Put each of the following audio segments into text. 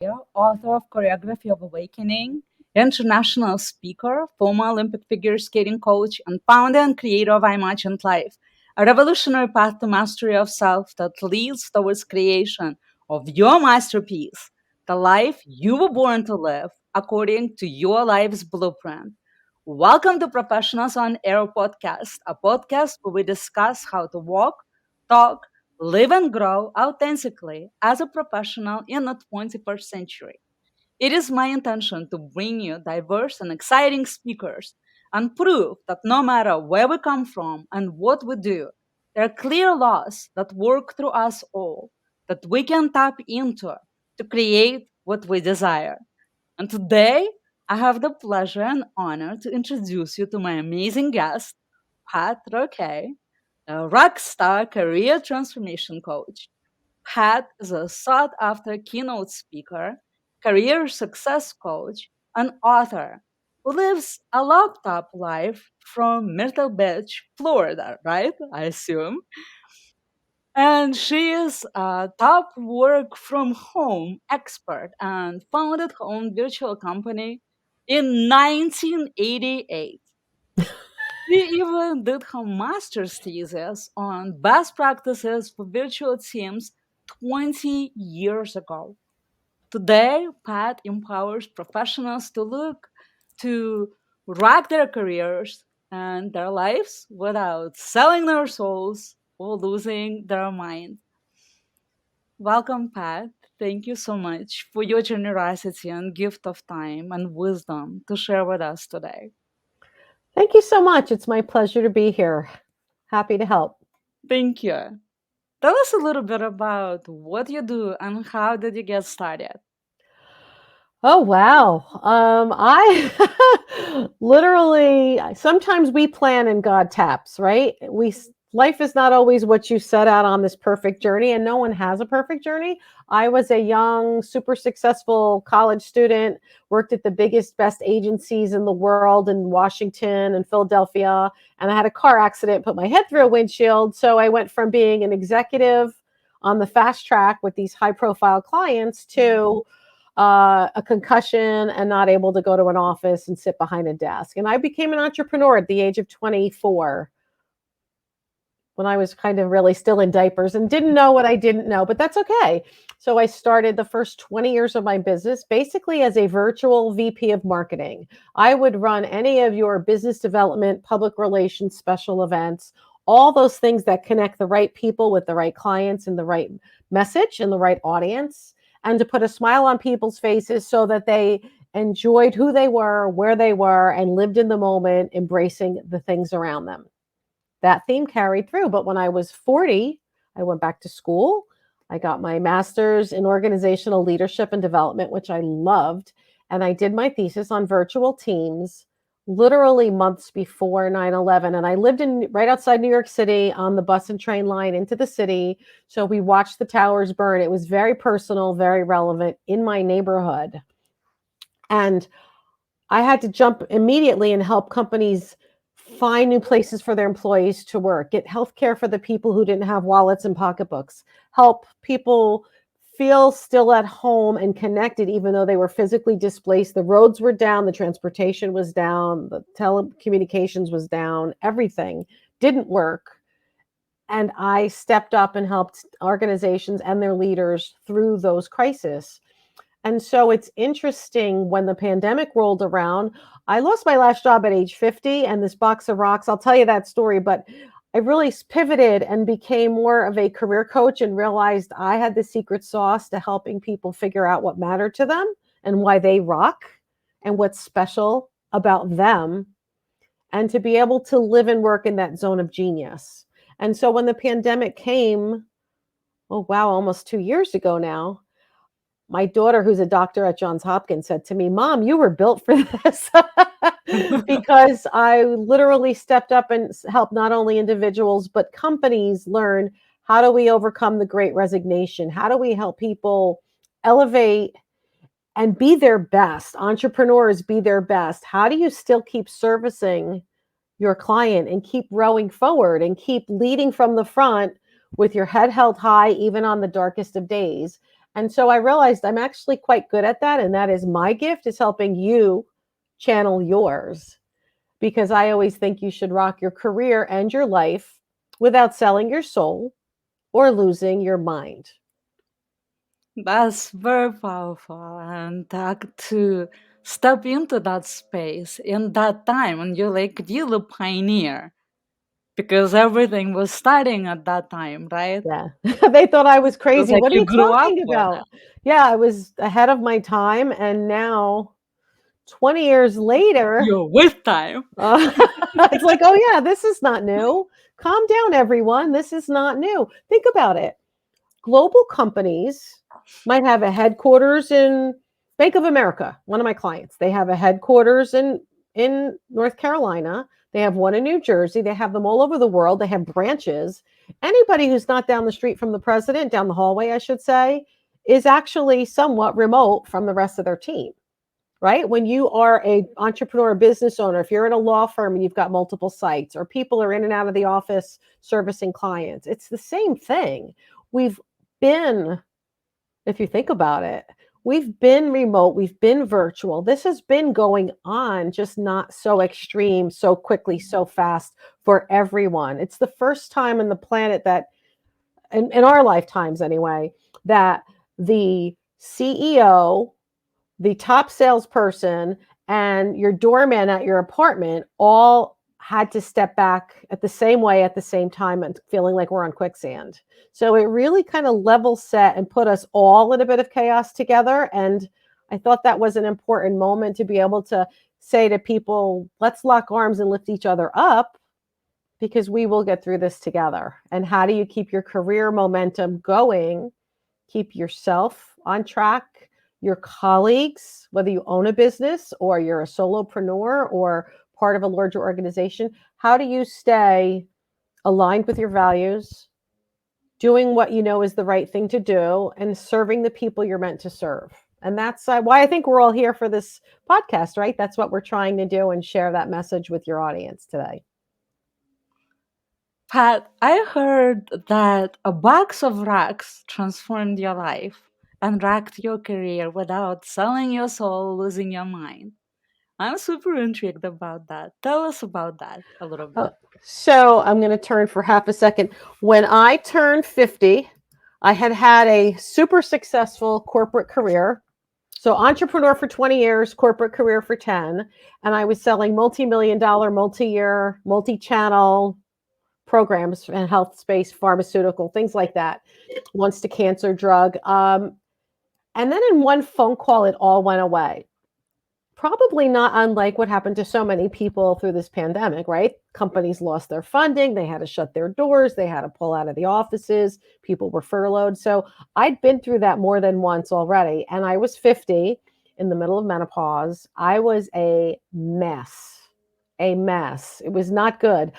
author of Choreography of Awakening, international speaker, former Olympic figure skating coach, and founder and creator of imagintlife, a revolutionary path to mastery of self that leads towards creation of your masterpiece, the life you were born to live according to your life's blueprint. Welcome to Professionals on Air podcast, a podcast where we discuss how to walk, talk, live and grow authentically as a professional in the 21st century. It is my intention to bring you diverse and exciting speakers and prove that no matter where we come from and what we do, there are clear laws that work through us all that we can tap into to create what we desire. And today, I have the pleasure and honor to introduce you to my amazing guest, Pat Roque, a rock star career transformation coach. Pat is a sought after keynote speaker, career success coach, and author who lives a laptop life from Myrtle Beach, Florida, right? I assume. And she is a top work from home expert and founded her own virtual company in 1988. She even did her master's thesis on best practices for virtual teams 20 years ago. Today, Pat empowers professionals to look to rock their careers and their lives without selling their souls or losing their mind. Welcome, Pat. Thank you so much for your generosity and gift of time and wisdom to share with us today. Thank you so much. It's my pleasure to be here. Happy to help. Thank you. Tell us a little bit about what you do and how did you get started? Oh wow. I literally sometimes we plan and God taps, right? Life is not always what you set out on this perfect journey, and no one has a perfect journey. I was a young, super successful college student, worked at the biggest, best agencies in the world in Washington and Philadelphia, and I had a car accident, put my head through a windshield. So I went from being an executive on the fast track with these high profile clients to a concussion and not able to go to an office and sit behind a desk. And I became an entrepreneur at the age of 24 when I was kind of really still in diapers and didn't know what I didn't know, but that's okay. So I started the first 20 years of my business basically as a virtual VP of marketing. I would run any of your business development, public relations, special events, all those things that connect the right people with the right clients and the right message and the right audience, and to put a smile on people's faces so that they enjoyed who they were, where they were, and lived in the moment, embracing the things around them. That theme carried through. But when I was 40, I went back to school. I got my master's in organizational leadership and development, which I loved. And I did my thesis on virtual teams literally months before 9/11. And I lived in right outside New York City on the bus and train line into the city. So we watched the towers burn. It was very personal, very relevant in my neighborhood. And I had to jump immediately and help companies find new places for their employees to work, get healthcare for the people who didn't have wallets and pocketbooks, help people feel still at home and connected, even though they were physically displaced. The roads were down, the transportation was down, the telecommunications was down, everything didn't work. And I stepped up and helped organizations and their leaders through those crises. And so it's interesting when the pandemic rolled around, I lost my last job at age 50 and this box of rocks. I'll tell you that story, but I really pivoted and became more of a career coach and realized I had the secret sauce to helping people figure out what mattered to them and why they rock and what's special about them, and to be able to live and work in that zone of genius. And so when the pandemic came, oh wow, almost 2 years ago now, my daughter, who's a doctor at Johns Hopkins, said to me, "Mom, you were built for this." Because I literally stepped up and helped not only individuals, but companies learn, how do we overcome the great resignation? How do we help people elevate and be their best? Entrepreneurs be their best. How do you still keep servicing your client and keep rowing forward and keep leading from the front with your head held high, even on the darkest of days? And so I realized I'm actually quite good at that. And that is my gift is helping you channel yours, because I always think you should rock your career and your life without selling your soul or losing your mind. That's very powerful. And to step into that space in that time, and you're like really pioneer because everything was starting at that time, right? Yeah. They thought I was It's crazy. like What are you you grew up talking with about? it. Yeah, I was ahead of my time. And now, 20 years later, You're with time. it's like, oh, yeah, this is not new. Calm down, everyone. This is not new. Think about it. Global companies might have a headquarters in Bank of America, one of my clients. They have a headquarters in North Carolina. They have one in New Jersey. They have them all over the world. They have branches. Anybody who's not down the street from the president, down the hallway, I should say, is actually somewhat remote from the rest of their team, right? When you are a entrepreneur, business owner, if you're in a law firm and you've got multiple sites, or people are in and out of the office servicing clients, it's the same thing. We've been, if you think about it, we've been remote, we've been virtual. This has been going on, just not so extreme, so quickly, so fast for everyone. It's the first time on the planet that, in our lifetimes anyway, that the CEO, the top salesperson, and your doorman at your apartment all had to step back at the same way at the same time, and feeling like we're on quicksand. So it really kind of level set and put us all in a bit of chaos together. And I thought that was an important moment to be able to say to people, let's lock arms and lift each other up, because we will get through this together. And how do you keep your career momentum going, keep yourself on track, your colleagues, whether you own a business or you're a solopreneur or part of a larger organization, how do you stay aligned with your values, doing what you know is the right thing to do, and serving the people you're meant to serve? And that's why I think we're all here for this podcast, right? That's what we're trying to do, and share that message with your audience today. Pat, I heard that a box of rocks transformed your life and wrecked your career without selling your soul, losing your mind. I'm super intrigued about that. Tell us about that a little Uh, bit. so I'm going to turn for half a second. When I turned 50, I had had a super successful corporate career. So entrepreneur for 20 years, corporate career for 10. And I was selling multi-million dollar, multi-year, multi-channel programs in health space, pharmaceutical, things like that. Once to cancer drug. And then in one phone call, it all went away. Probably not unlike what happened to so many people through this pandemic, right? Companies lost their funding, they had to shut their doors, they had to pull out of the offices, people were furloughed. So I'd been through that more than once already. And I was 50, in the middle of menopause. I was a mess, a mess. It was not good.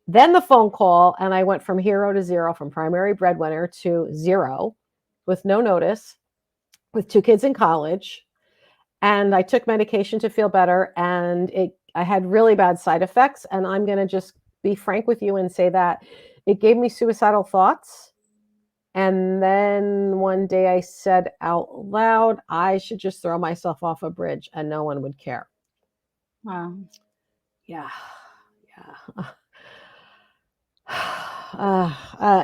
Then the phone call, and I went from hero to zero, from primary breadwinner to zero, with no notice, with two kids in college. And I took medication to feel better, and I had really bad side effects. And I'm going to just be frank with you and say that it gave me suicidal thoughts. And then one day I said out loud, I should just throw myself off a bridge and no one would care. Wow. Yeah. Yeah.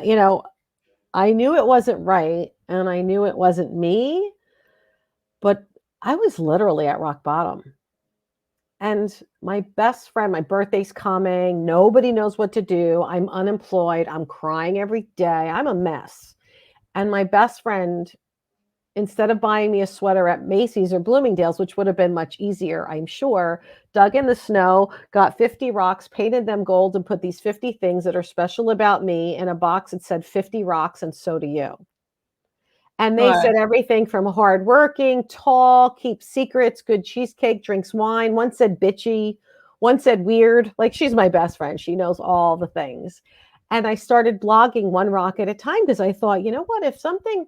You know, I knew it wasn't right, and I knew it wasn't me, but I was literally at rock bottom. And my best friend, my birthday's coming. Nobody knows what to do. I'm unemployed. I'm crying every day. I'm a mess. And my best friend, instead of buying me a sweater at Macy's or Bloomingdale's, which would have been much easier, I'm sure, dug in the snow, got 50 rocks, painted them gold, and put these 50 things that are special about me in a box that said 50 rocks, and so do you. And they Right. said everything from hardworking, tall, keeps secrets, good cheesecake, drinks wine. One said bitchy, one said weird. Like, she's my best friend. She knows all the things. And I started blogging one rock at a time, because I thought, you know what, if something,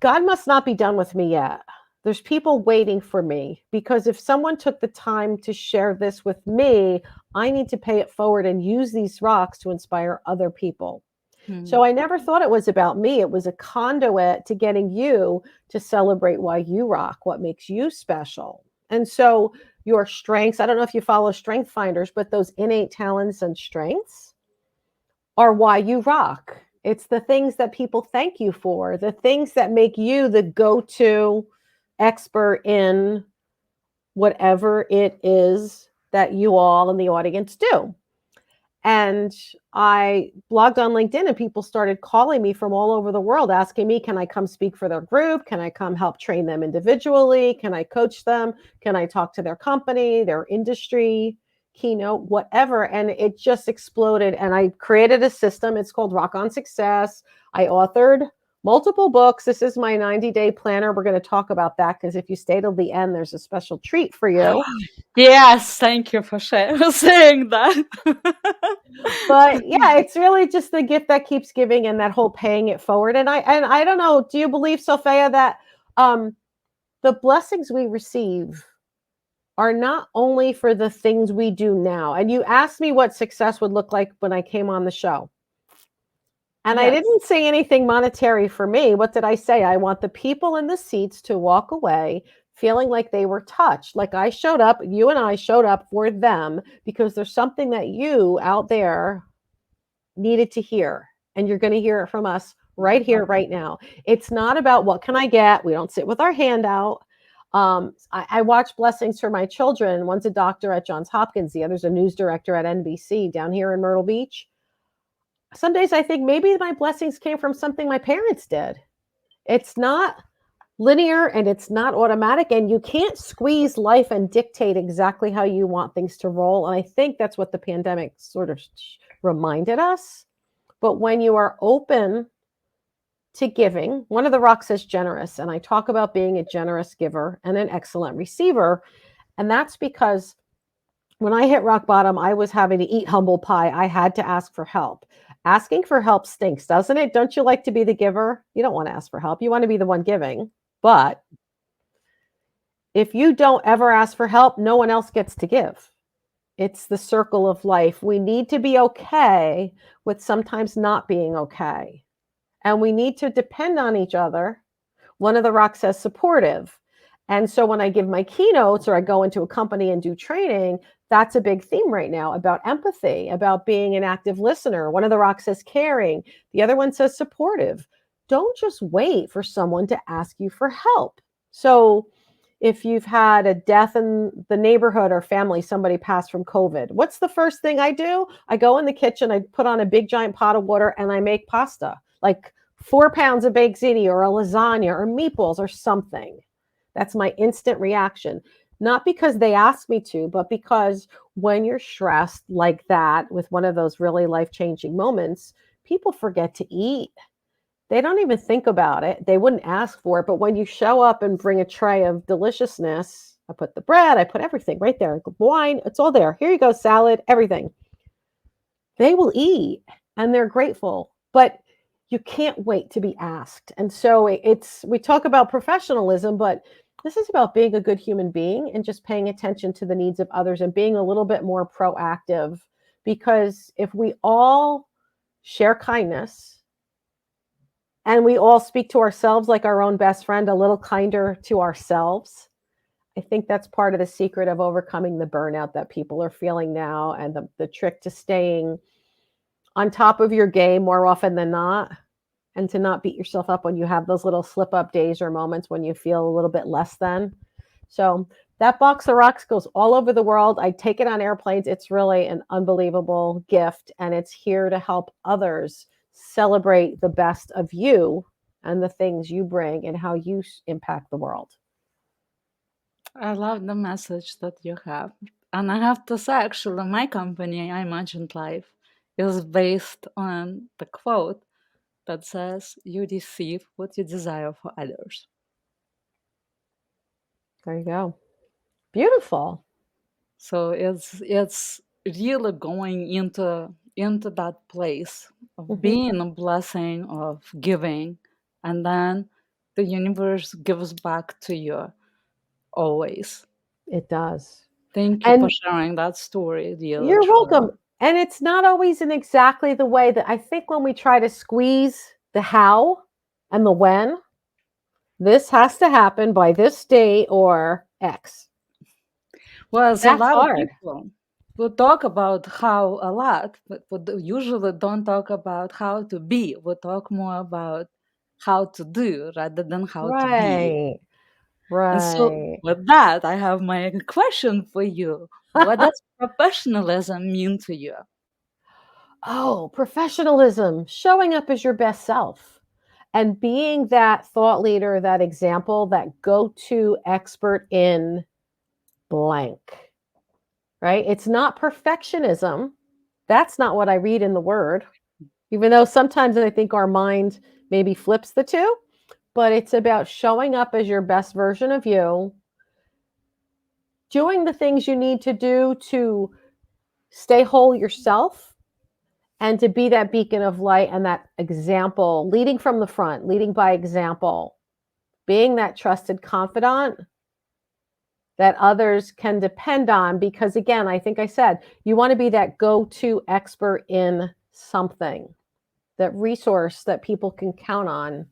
God must not be done with me yet. There's people waiting for me, because if someone took the time to share this with me, I need to pay it forward and use these rocks to inspire other people. Hmm. So I never thought it was about me. It was a conduit to getting you to celebrate why you rock, what makes you special. And so your strengths, I don't know if you follow Strength Finders, but those innate talents and strengths are why you rock. It's the things that people thank you for, the things that make you the go to expert in whatever it is that you all in the audience do. And I blogged on LinkedIn and people started calling me from all over the world asking me, can I come speak for their group? Can I come help train them individually? Can I coach them? Can I talk to their company, their industry, keynote, whatever? And it just exploded. And I created a system. It's called Rock on Success. I authored multiple books. This is my 90-day planner. We're going to talk about that because if you stay till the end, there's a special treat for you. Yes, thank you for saying that. But yeah, it's really just the gift that keeps giving and that whole paying it forward. And I don't know, do you believe, SoFeya, that um the blessings we receive are not only for the things we do now? And you asked me what success would look like when I came on the show. And I Yes. didn't say anything monetary for me. What did I say? I want the people in the seats to walk away feeling like they were touched. Like I showed up, you and I showed up for them because there's something that you out there needed to hear. And you're going to hear it from us right here, right now. It's not about what can I get? We don't sit with our hand out. I watch blessings for my children. One's a doctor at Johns Hopkins. The other's a news director at NBC down here in Myrtle Beach. Some days I think maybe my blessings came from something my parents did. It's not linear and it's not automatic, and you can't squeeze life and dictate exactly how you want things to roll. And I think that's what the pandemic sort of reminded us. But when you are open to giving, one of the rocks says generous, and I talk about being a generous giver and an excellent receiver. And that's because when I hit rock bottom, I was having to eat humble pie. I had to ask for help. Asking for help stinks, doesn't it? Don't you like to be the giver? You don't want to ask for help. You want to be the one giving. But if you don't ever ask for help, no one else gets to give. It's the circle of life. We need to be okay with sometimes not being okay. And we need to depend on each other. One of the rocks says supportive. And so when I give my keynotes or I go into a company and do training, that's a big theme right now about empathy, about being an active listener. One of the rocks says caring. The other one says supportive. Don't just wait for someone to ask you for help. So if you've had a death in the neighborhood or family, somebody passed from COVID, what's the first thing I do? I go in the kitchen, I put on a big giant pot of water, and I make pasta, like 4 pounds of baked ziti or a lasagna or meatballs or something. That's my instant reaction. Not because they asked me to, but because when you're stressed like that with one of those really life-changing moments, people forget to eat. They don't even think about it. They wouldn't ask for it. But when you show up and bring a tray of deliciousness, I put the bread, I put everything right there. Wine, it's all there. Here you go, salad, everything. They will eat and they're grateful. But you can't wait to be asked. And so we talk about professionalism, but this is about being a good human being and just paying attention to the needs of others and being a little bit more proactive. Because if we all share kindness, and we all speak to ourselves like our own best friend, a little kinder to ourselves, I think that's part of the secret of overcoming the burnout that people are feeling now, and the trick to staying on top of your game more often than not, and to not beat yourself up when you have those little slip up days or moments when you feel a little bit less than. So that box of rocks goes all over the world. I take it on airplanes. It's really an unbelievable gift, and it's here to help others celebrate the best of you and the things you bring and how you impact the world. I love the message that you have. And I have to say, actually, my company, imagintlife, is based on the quote that says, "You receive what you desire for others." There you go. Beautiful. So it's really going into that place of Mhm. being a blessing, of giving, and then the universe gives back to you always. It does. Thank you for And sharing that story, really, you're truly. welcome. And it's not always in exactly the way that I think when we try to squeeze the how and the when, this has to happen by this date or X. Well, so a That's lot of hard. people will talk about how a lot, but usually don't talk about how to be. We talk more about how to do rather than how to be. Right. And so, Right. with that, I have my question for you. What does professionalism mean to you? Oh, professionalism, showing up as your best self and being that thought leader, that example, that go to expert in blank, right? It's not perfectionism. That's not what I read in the word, even though sometimes I think our mind maybe flips the two, but it's about showing up as your best version of you, doing the things you need to do to stay whole yourself and to be that beacon of light and that example, leading from the front, leading by example, being that trusted confidant that others can depend on. Because again, I think I said, you want to be that go to expert in something, that resource that people can count on.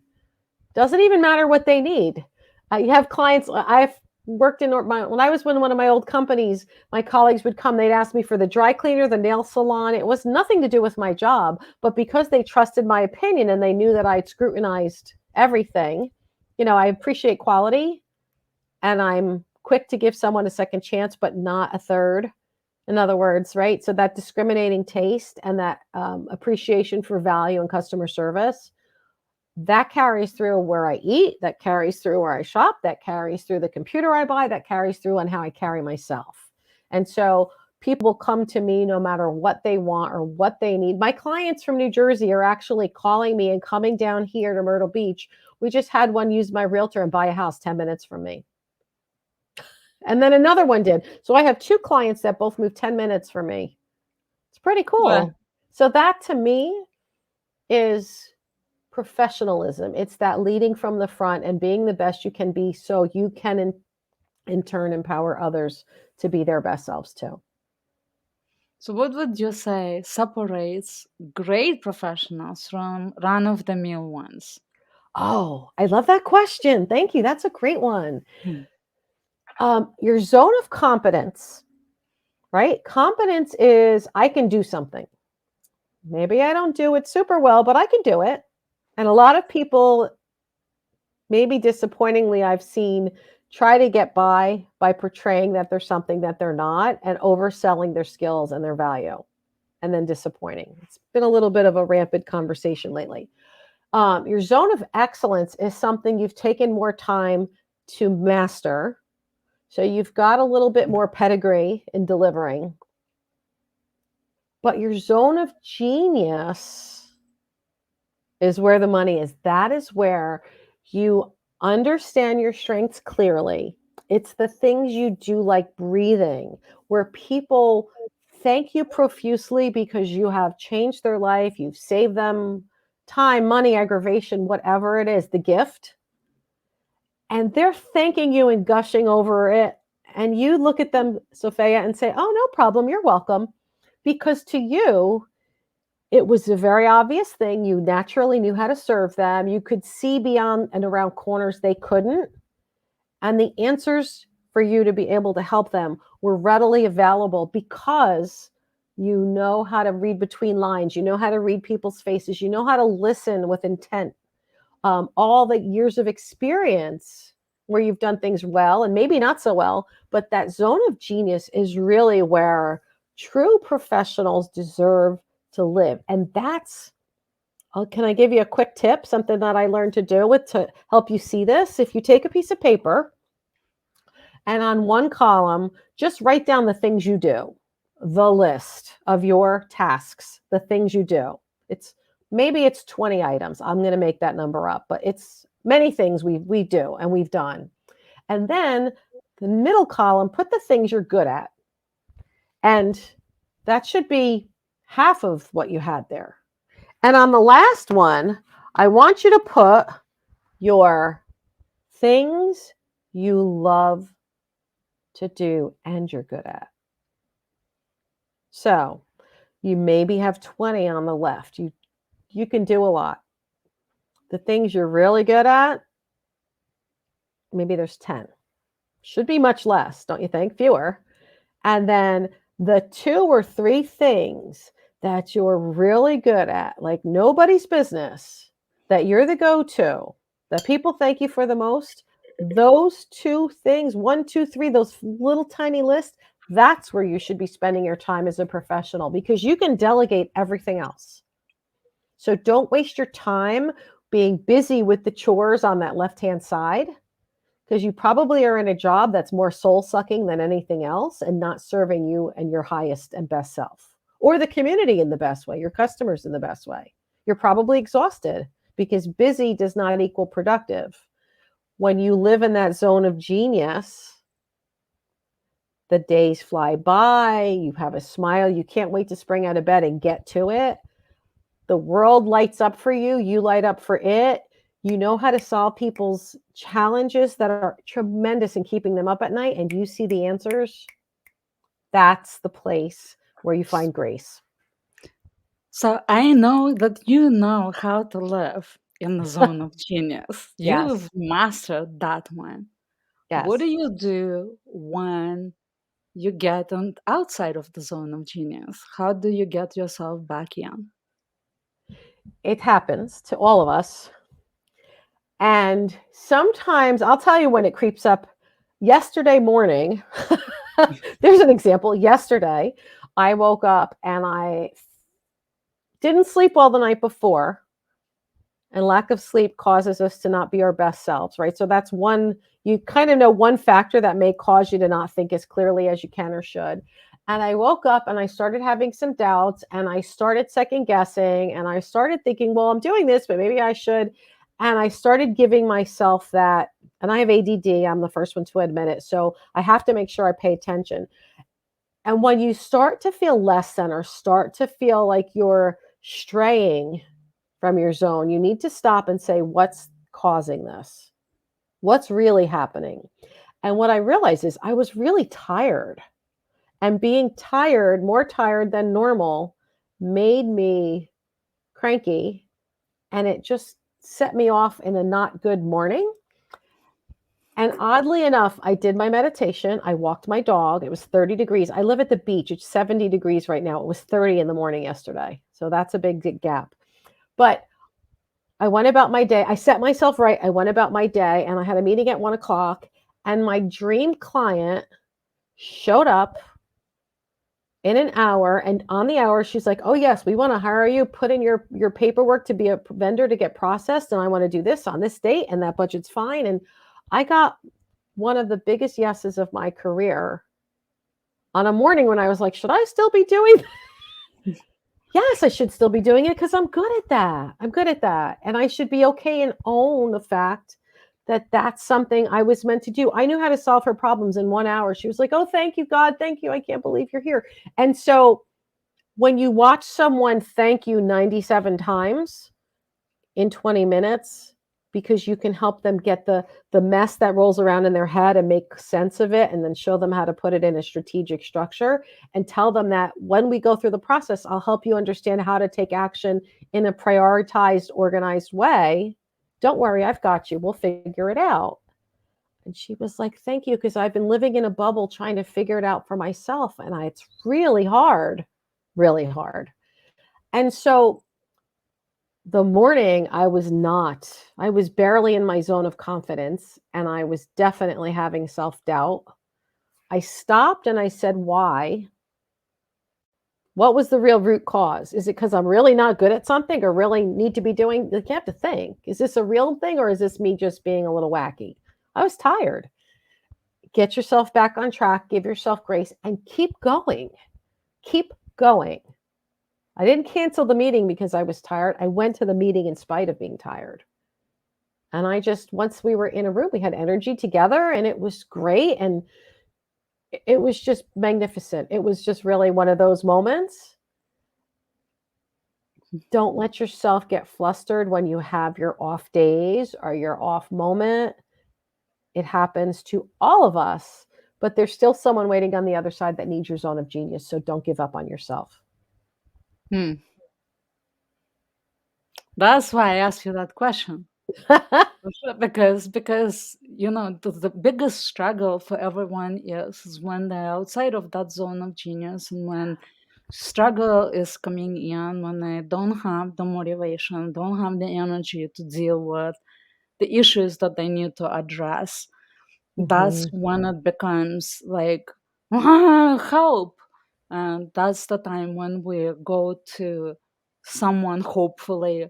Doesn't even matter what they need. You have clients, I've worked in when I was in one of my old companies, my colleagues would come, they'd ask me for the dry cleaner, the nail salon. It was nothing to do with my job, but because they trusted my opinion and they knew that I'd scrutinized everything, I appreciate quality and I'm quick to give someone a second chance, but not a third. In other words, right? So that discriminating taste and that appreciation for value and customer service, that carries through where I eat, that carries through where I shop, that carries through the computer I buy, that carries through on how I carry myself. And so people will come to me no matter what they want or what they need. My clients from New Jersey are actually calling me and coming down here to Myrtle Beach. We just had one use my realtor and buy a house 10 minutes from me. And then another one did. So I have two clients that both moved 10 minutes from me. It's pretty Well, cool. So that to me is professionalism. It's that leading from the front and being the best you can be so you can in turn empower others to be their best selves too. so what would you say separates great professionals from run of the mill ones? Oh, I love that question. Thank you. That's a great one. Hmm. Your zone of competence, right? Competence is I can do something. Maybe I don't do it super well, but I can do it. And a lot of people, maybe disappointingly, I've seen try to get by portraying that there's something that they're not and overselling their skills and their value and then disappointing. It's been a little bit of a rampant conversation lately. Your zone of excellence is something you've taken more time to master. So you've got a little bit more pedigree in delivering. But your zone of genius is where the money is. That is where you understand your strengths clearly. It's the things you do, like breathing, where people thank you profusely because you have changed their life, you've saved them time, money, aggravation, whatever it is, the gift. And they're thanking you and gushing over it. And you look at them, SoFeya, and say, oh, no problem, you're welcome. Because to you, it was a very obvious thing. You naturally knew how to serve them. You could see beyond and around corners they couldn't. And the answers for you to be able to help them were readily available because you know how to read between lines. You know how to read people's faces. You know how to listen with intent. All the years of experience where you've done things well and maybe not so well, but that zone of genius is really where true professionals deserve to live. And that's, can I give you a quick tip? Something that I learned to do with to help you see this. If you take a piece of paper and on one column, just write down the things you do, the list of your tasks, the things you do. Maybe it's 20 items. I'm going to make that number up, but it's many things we do and we've done. And then the middle column, put the things you're good at. And that should be half of what you had there. And on the last one, I want you to put your things you love to do and you're good at. So You maybe have 20 on the left. You can do a lot. The things you're really good at, maybe there's 10. Should be much less, don't you think? Fewer. And then the 2 or 3 things that you're really good at, like nobody's business, that you're the go-to, that people thank you for the most, those 2 things, 1, 2, 3, those little tiny lists, that's where you should be spending your time as a professional, because you can delegate everything else. So don't waste your time being busy with the chores on that left-hand side, because you probably are in a job that's more soul-sucking than anything else and not serving you and your highest and best self, or the community in the best way, your customers in the best way. You're probably exhausted because busy does not equal productive. When you live in that zone of genius, the days fly by, you have a smile, you can't wait to spring out of bed and get to it. The world lights up for you, you light up for it. You know how to solve people's challenges that are tremendous in keeping them up at night, and you see the answers. That's the place where you find grace. So I know that you know how to live in the zone of genius. You've Yes. mastered that one. What do Yes. you do when you get on outside of the zone of genius? How do you get yourself back in? It happens to all of us. And sometimes I'll tell you when it creeps up. Yesterday morning, there's an example. Yesterday, I woke up and I didn't sleep well the night before. And lack of sleep causes us to not be our best selves, right? So that's one, you kind of know one factor that may cause you to not think as clearly as you can or should. And I woke up and I started having some doubts and I started second guessing and I started thinking, well, I'm doing this, but maybe I should. And I started giving myself that, and I have ADD, I'm the first one to admit it. So I have to make sure I pay attention. And when you start to feel less than or start to feel like you're straying from your zone, you need to stop and say, what's causing this? What's really happening? And what I realized is I was really tired. And being tired, more tired than normal, made me cranky. And it just set me off in a not good morning. And oddly enough, I did my meditation. I walked my dog. It was 30 degrees. I live at the beach. It's 70 degrees right now. It was 30 in the morning yesterday. So that's a big gap. But I went about my day. I set myself right. I went about my day and I had a meeting at 1:00 and my dream client showed up in an hour. And on the hour, she's like, oh yes, we want to hire you, put in your paperwork to be a vendor to get processed. And I want to do this on this date and that budget's fine. And I got one of the biggest yeses of my career on a morning when I was like, should I still be doing that? Yes, I should still be doing it because I'm good at that. I'm good at that. And I should be okay and own the fact that that's something I was meant to do. I knew how to solve her problems in 1 hour. She was like, oh, thank you, God. Thank you. I can't believe you're here. And so when you watch someone thank you 97 times in 20 minutes, because you can help them get the mess that rolls around in their head and make sense of it, and then show them how to put it in a strategic structure and tell them that when we go through the process, I'll help you understand how to take action in a prioritized, organized way. Don't worry, I've got you. We'll figure it out. And she was like, thank you, because I've been living in a bubble trying to figure it out for myself. And it's really hard, really hard. And so the morning I was barely in my zone of confidence and I was definitely having self-doubt. I stopped and I said, why? What was the real root cause? Is it because I'm really not good at something or really need to be doing? You have to think, is this a real thing or is this me just being a little wacky? I was tired. Get yourself back on track, give yourself grace and keep going. Keep going. I didn't cancel the meeting because I was tired. I went to the meeting in spite of being tired. And I just, once we were in a room, we had energy together and it was great. And it was just magnificent. It was just really one of those moments. Don't let yourself get flustered when you have your off days or your off moment. It happens to all of us, but there's still someone waiting on the other side that needs your zone of genius. So don't give up on yourself. Hmm. That's why I asked you that question. For sure, because the biggest struggle for everyone is when they're outside of that zone of genius, and when struggle is coming in, when they don't have the motivation, don't have the energy to deal with the issues that they need to address. That's Mhm. when it becomes like, "Ah, help," and that's the time when we go to someone, hopefully,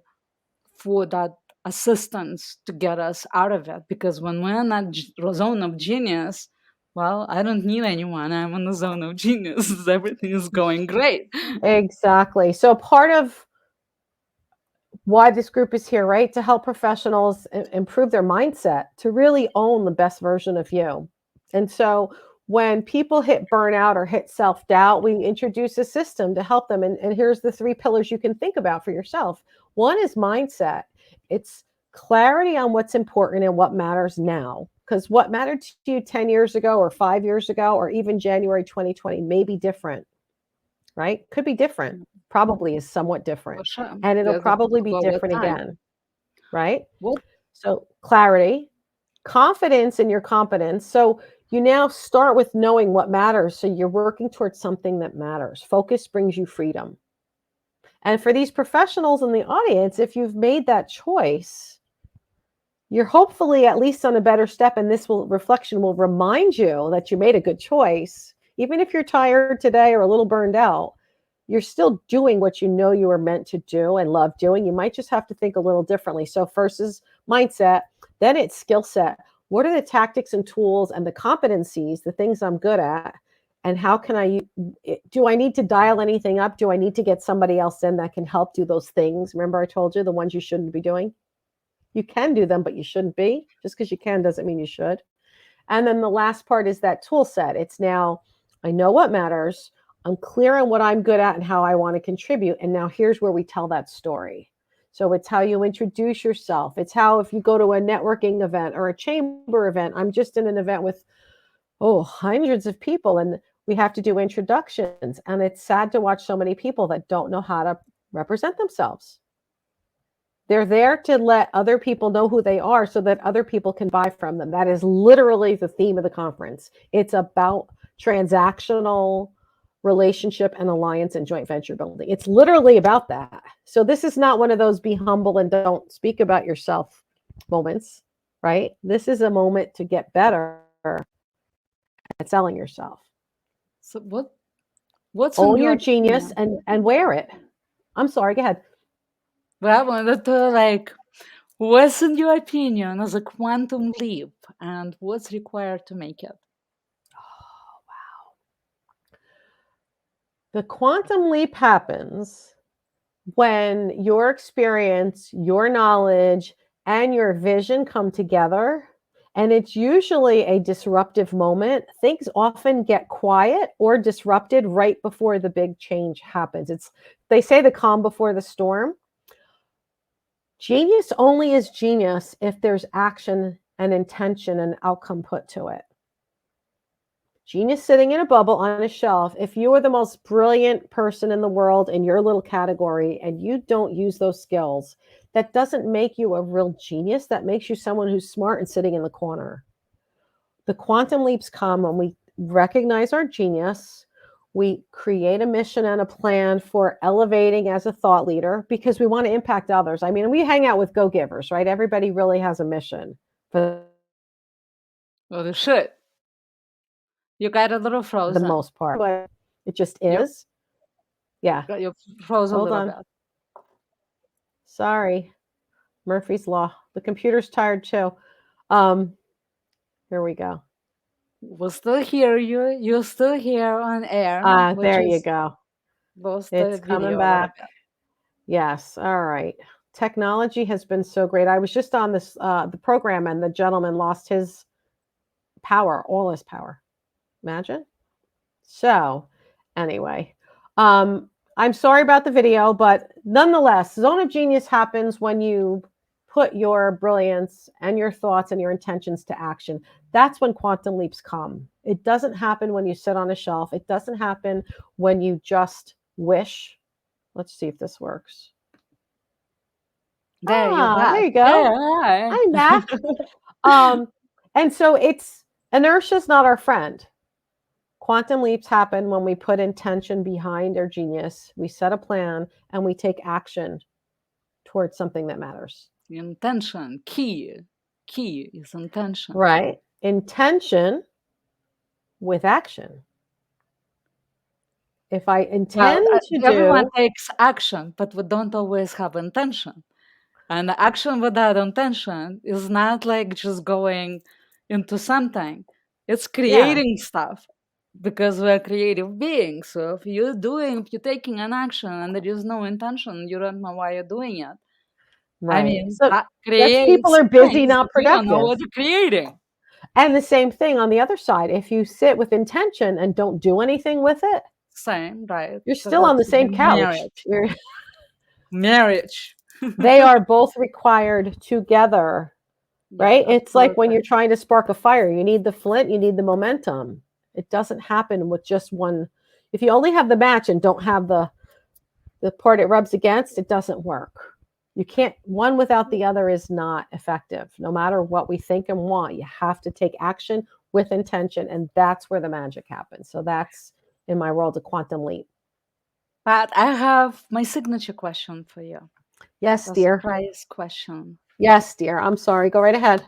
for that assistance to get us out of it. Because when we're in that zone of genius, well, I don't need anyone. I'm in the zone of genius. Everything is going great. Exactly. So part of why this group is here, right? To help professionals improve their mindset, to really own the best version of you. And so when people hit burnout or hit self doubt, we introduce a system to help them. And here's the three pillars you can think about for yourself. One is mindset, it's clarity on what's important and what matters now. Because what mattered to you 10 years ago, or 5 years ago, or even January 2020 may be different, right? Could be different, probably is somewhat For different. sure. And it'll There's a probably be go with different time. again, right? What So clarity, confidence in your competence. So you now start with knowing what matters. So you're working towards something that matters. Focus brings you freedom. And for these professionals in the audience, if you've made that choice, you're hopefully at least on a better step. And this reflection will remind you that you made a good choice. Even if you're tired today or a little burned out, you're still doing what you know you were meant to do and love doing. You might just have to think a little differently. So first is mindset, then it's skill set. What are the tactics and tools and the competencies, the things I'm good at? And how can do I need to dial anything up? Do I need to get somebody else in that can help do those things? Remember I told you the ones you shouldn't be doing? You can do them, but you shouldn't be. Just because you can doesn't mean you should. And then the last part is that tool set. It's now, I know what matters. I'm clear on what I'm good at and how I want to contribute. And now here's where we tell that story. So it's how you introduce yourself. It's how, if you go to a networking event or a chamber event, I'm just in an event with, hundreds of people, and we have to do introductions. And it's sad to watch so many people that don't know how to represent themselves. They're there to let other people know who they are so that other people can buy from them. That is literally the theme of the conference. It's about transactional relationship and alliance and joint venture building. It's literally about that. So this is not one of those be humble and don't speak about yourself moments, right? This is a moment to get better at selling yourself. so what's in Own your your genius opinion? and wear it. I'm sorry, go ahead. Well, I wanted to what's in your opinion as a quantum leap, and what's required to make it? The quantum leap happens when your experience, your knowledge, and your vision come together. And it's usually a disruptive moment. Things often get quiet or disrupted right before the big change happens. They say the calm before the storm. Genius only is genius if there's action and intention and outcome put to it. Genius sitting in a bubble on a shelf. If you are the most brilliant person in the world in your little category and you don't use those skills, that doesn't make you a real genius. That makes you someone who's smart and sitting in the corner. The quantum leaps come when we recognize our genius. We create a mission and a plan for elevating as a thought leader because we want to impact others. I mean, we hang out with go-givers, right? Everybody really has a mission for Well, they should. You got a little the frozen. most part, but it just You is. Yeah. you froze a Hold little on. bit. Sorry. Murphy's Law. The computer's tired too. Um, Here we go. We'll still hear you. You're still here on air. We There you just go. lost the It's coming video a little back. bit. Yes. All right. Technology has been so great. I was just on the program, and the gentleman lost his power, all his power. Imagine. So, anyway, I'm sorry about the video, but nonetheless, zone of genius happens when you put your brilliance and your thoughts and your intentions to action. That's when quantum leaps come. It doesn't happen when you sit on a shelf. It doesn't happen when you just wish. Let's see if this works. There you There back. you go. There, hi. I'm back. And so inertia is not our friend. Quantum leaps happen when we put intention behind our genius, we set a plan, and we take action towards something that matters. Intention, key. Key is intention. Right? Intention with action. If I Well, intend to everyone do, takes action, but we don't always have intention. And action without intention is not like just going into something. It's yeah, creating stuff because we're creative beings. So if you're taking an action and there is no intention, you don't know why you're doing it. I right. mean, So that that's people creates are busy, things not that you don't know productive. what you're creating. And the same thing on the other side. If you sit with intention and don't do anything with it, Same, right? you're That still on has the to be same couch. marriage. Marriage. They are both required together, Yeah, right? It's like when absolutely. you're trying to spark a fire, you need the flint, you need the momentum. It doesn't happen with just one. If you only have the match and don't have the part it rubs against, it doesn't work. You can't, one without the other is not effective. No matter what we think and want, you have to take action with intention, and that's where the magic happens. So that's in my world a quantum leap. But I have my signature question for you. Yes, A dear. surprise question. Yes, dear. I'm sorry. Go right ahead.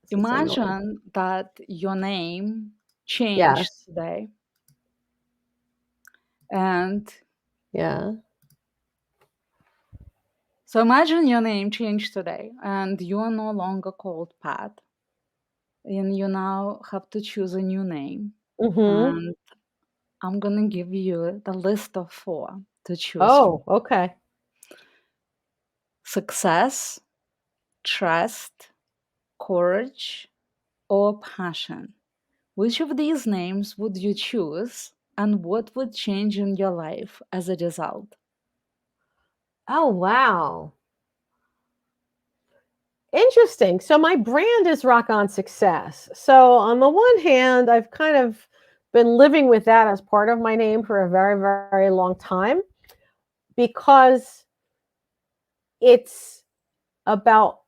This is annoying. Imagine that your name changed Yes. today, and Yeah. so imagine your name changed today, and you are no longer called Pat, and you now have to choose a new name. Mm-hmm. And I'm gonna give you the list of four to choose from: Oh, okay. success, trust, courage, or passion. Which of these names would you choose, and what would change in your life as a result? Oh, wow. Interesting. So my brand is Rock On Success. So on the one hand, I've kind of been living with that as part of my name for a very, very long time because it's about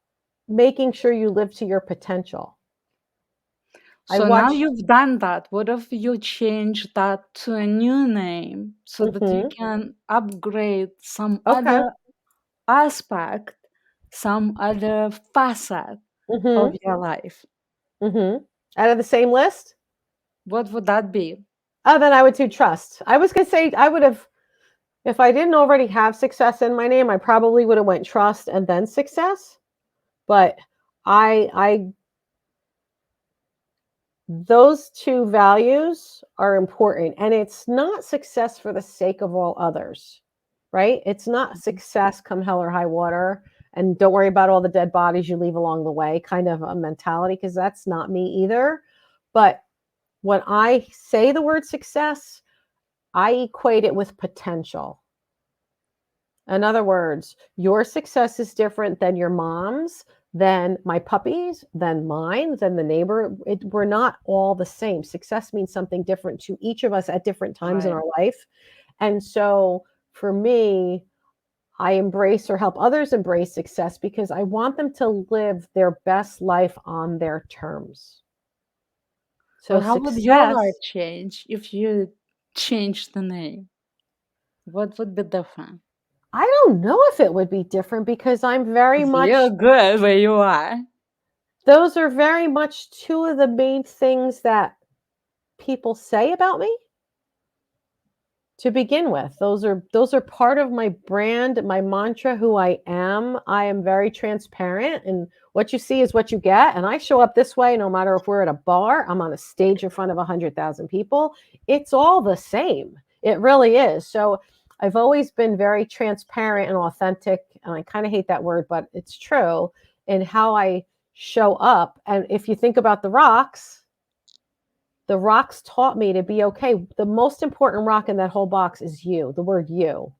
making sure you live to your potential. I So now watched. you've done that. What if you change that to a new name so that you Mhm. can upgrade some Okay. other aspect, some other facet of Mhm. your life? Mhm. Out of the same list? What would that be? Oh, then I would do trust. I was going to say I would have, if I didn't already have success in my name, I probably would have went trust and then success. But I those two values are important, and it's not success for the sake of all others, right? It's not Mhm. success come hell or high water, and don't worry about all the dead bodies you leave along the way kind of a mentality, because that's not me either. But when I say the word success, I equate it with potential. In other words, your success is different than your mom's, than my puppy's, than mine, than the neighbor. We're not all the same. Success means something different to each of us at different times in Right. our life. And so for me, I embrace or help others embrace success because I want them to live their best life on their terms. So But how would your life success, change if you changed the name? What would be different? I don't know if it would be different because I'm very 'Cause you're much, good where you are. those are very much two of the main things that people say about me to begin with. Those are part of my brand, my mantra, who I am. I am very transparent, and what you see is what you get, and I show up this way no matter if we're at a bar, I'm on a stage in front of 100,000 people. It's all the same. It really is. So I've always been very transparent and authentic, and I kind of hate that word, but it's true, in how I show up. And if you think about the rocks taught me to be okay. The most important rock in that whole box is you, the word you.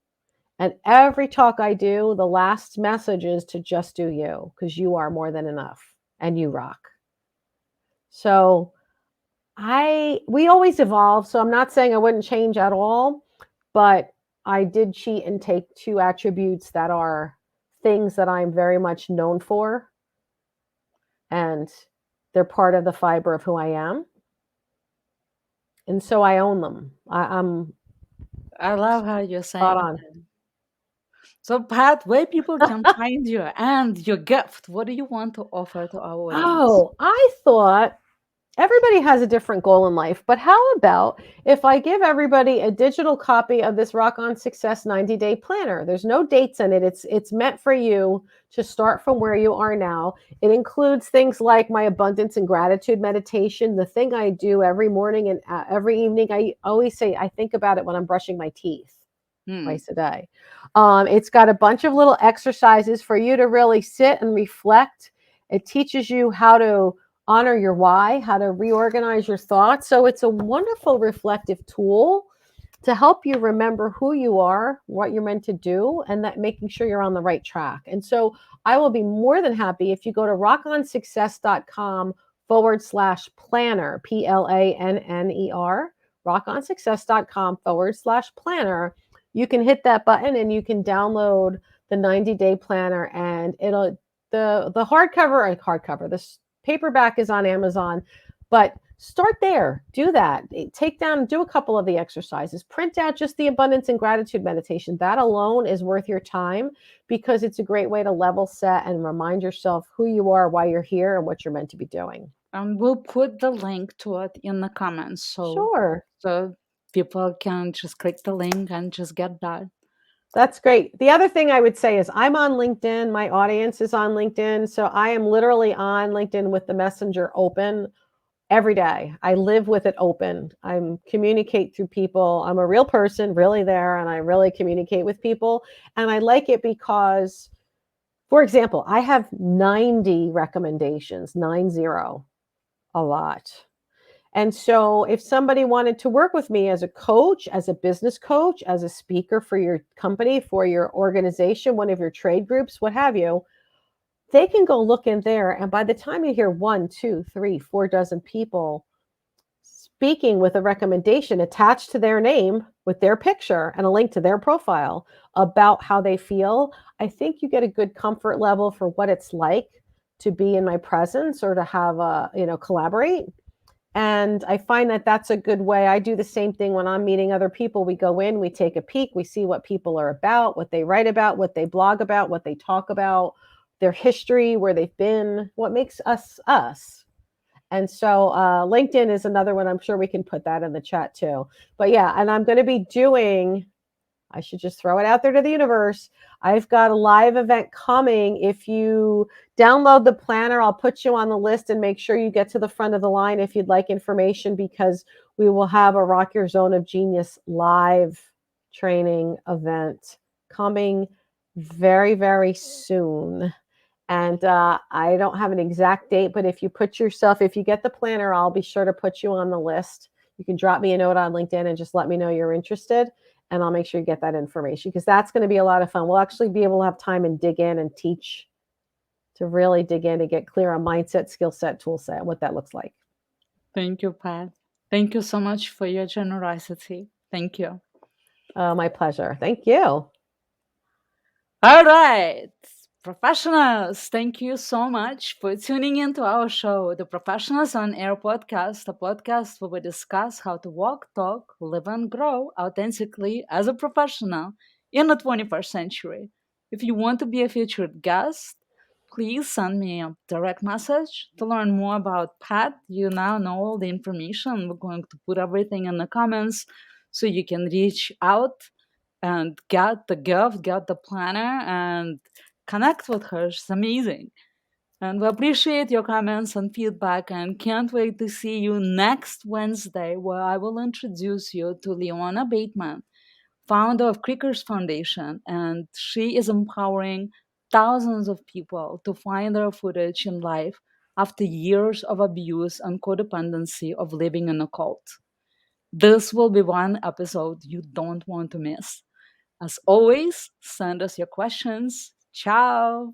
And every talk I do, the last message is to just do you because you are more than enough and you rock. So we always evolve. So I'm not saying I wouldn't change at all, but I did cheat and take two attributes that are things that I'm very much known for, and they're part of the fiber of who I am. And so I own them. I'm I love how you're spot saying on. that. So, Pat, where people can find you and your gift, what do you want to offer to our audience? Oh, I thought everybody has a different goal in life, but how about if I give everybody a digital copy of this Rock on Success 90-day planner? There's no dates in it. It's meant for you to start from where you are now. It includes things like my abundance and gratitude meditation, the thing I do every morning and every evening. I always say I think about it when I'm brushing my teeth Hmm. twice a day. It's got a bunch of little exercises for you to really sit and reflect. It teaches you how to honor your why, how to reorganize your thoughts. So it's a wonderful reflective tool to help you remember who you are, what you're meant to do, and that making sure you're on the right track. And so I will be more than happy if you go to rockonsuccess.com/planner, PLANNER, rockonsuccess.com/planner. You can hit that button and you can download the 90-day planner, and it'll the hardcover, this paperback is on Amazon, but start there. Do that. Take down, do a couple of the exercises. Print out just the abundance and gratitude meditation. That alone is worth your time because it's a great way to level set and remind yourself who you are, why you're here, and what you're meant to be doing. And we'll put the link to it in the comments Sure. so people can just click the link and just get that. That's great. The other thing I would say is I'm on LinkedIn. My audience is on LinkedIn. So I am literally on LinkedIn with the messenger open every day. I live with it open. I'm communicate through people. I'm a real person, really there, and I really communicate with people. And I like it because, for example, I have 90 recommendations, 90, a lot. And so if somebody wanted to work with me as a coach, as a business coach, as a speaker for your company, for your organization, one of your trade groups, what have you, they can go look in there. And by the time you hear one, two, three, 4 dozen people speaking with a recommendation attached to their name with their picture and a link to their profile about how they feel, I think you get a good comfort level for what it's like to be in my presence or to have collaborate. And I find that that's a good way. I do the same thing when I'm meeting other people. We go in, we take a peek, we see what people are about, what they write about, what they blog about, what they talk about, their history, where they've been, what makes us us. And so LinkedIn is another one. I'm sure we can put that in the chat too. But yeah, and I'm going to be doing, I should just throw it out there to the universe. I've got a live event coming. If you download the planner, I'll put you on the list and make sure you get to the front of the line if you'd like information, because we will have a Rock Your Zone of Genius live training event coming very, very soon. And I don't have an exact date, but if you get the planner, I'll be sure to put you on the list. You can drop me a note on LinkedIn and just let me know you're interested, and I'll make sure you get that information, because that's going to be a lot of fun. We'll actually be able to have time and dig in and teach, to really dig in and get clear on mindset, skill set, tool set, what that looks like. Thank you, Pat. Thank you so much for your generosity. Thank you. My pleasure. Thank you. All right, professionals, thank you so much for tuning into our show, the Professionals on Air podcast, a podcast where we discuss how to walk, talk, live, and grow authentically as a professional in the 21st century. If you want to be a featured guest, please send me a direct message to learn more about Pat. You now know all the information. We're going to put everything in the comments so you can reach out and get the gift, get the planner, and connect with her. She's amazing. And we appreciate your comments and feedback and can't wait to see you next Wednesday, where I will introduce you to Leona Bateman, founder of Crickers Foundation. And she is empowering thousands of people to find their footage in life after years of abuse and codependency of living in a cult. This will be one episode you don't want to miss. As always, send us your questions. Ciao.